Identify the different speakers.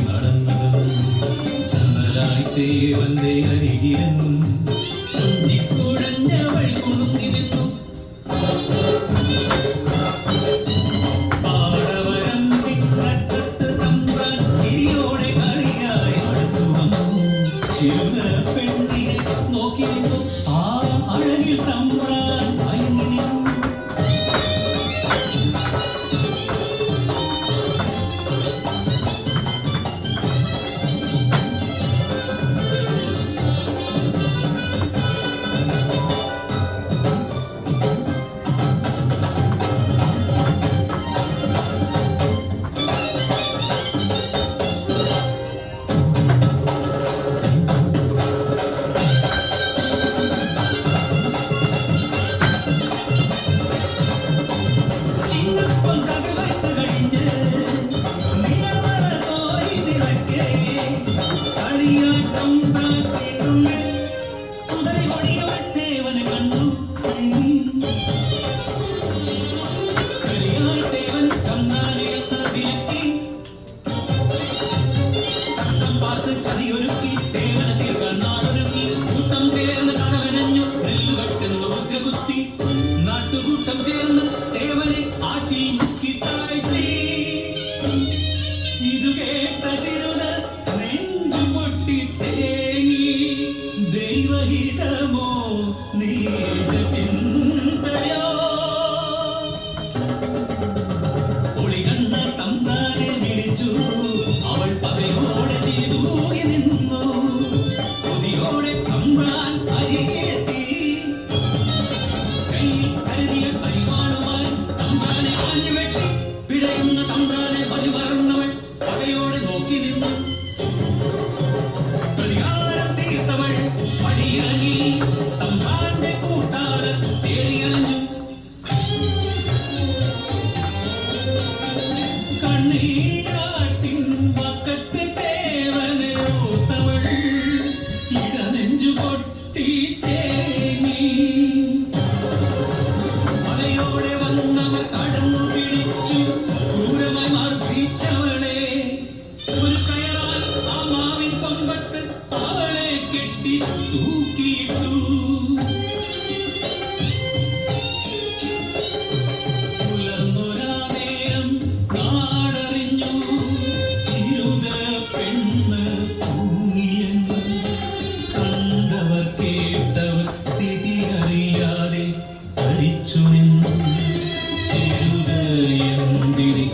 Speaker 1: നടന്നതും തണലായി ദേവന്റെ അരികിലും കുഴഞ്ഞവൾ കുടുങ്ങിരുന്നു. പാടവരമ്പത്ത് തമ്പ്രാൻ ചിരിയോടെ കളിയായി അടുത്തു വന്നു. ചിരുത പെണ്ണിനെ നോക്കിയിരുന്നു. ആ അഴകിൽ തമ്പ്രാൻ അയങ്ങിരുന്നു. നാട്ടുകൂട്ടം ചേർന്ന് ദേവനെ ആറ്റിൽ മുക്കി താഴ്ത്തി. ഇതു കേട്ട ചിരുത നെഞ്ചു പൊട്ടി തേങ്ങി. ദൈവഹിതമോ നീത ചിന്തയോ ഒളികണ്ണ തമ്പ്രാനെ വിളിച്ചു. അവൾ പകയോടെ ചെയ്തൂകി നിന്നു. കൊതിയോടെ തമ്പ്രാൻ അരികെത്തി. കരുതിയ പരിമാണമായി തമ്പ്രാനെ ആഞ്ഞുവെട്ടി. പിടയുന്ന തമ്പ്രാനെ ബലിമറന്നവൾ പകയോടെ നോക്കി നിന്നു. പരിഹാരം തീർത്തവൾ പടിയിറങ്ങി. തമ്പ്രാന്റെ കൂട്ടാരം തേടിയലഞ്ഞു. കണ്ണീരാട്ടിൻ വക്കത്ത് ദേവനെ ഓർത്തവൾ ഇടനെഞ്ചു പൊട്ടി തേങ്ങി. മലയോടെ വന്നവർ കടന്നു പിടിച്ചു. ക്രൂരമായി മർദ്ദിച്ചവളെ ഒരു കയറാൽ ആ മാവിൻ കൊമ്പത്ത് അവളെ കെട്ടി തൂക്കിയിട്ടു. പുലർന്നൊരാ നേരം നാടറിഞ്ഞു. ചിരുത പെണ്ണ് തൂങ്ങിയെന്ന്. കണ്ടവർ കേട്ടവർ സ്ഥിതി അറിയാതെ ധരിച്ചു നിന്നു. ചിരുത എന്തിന്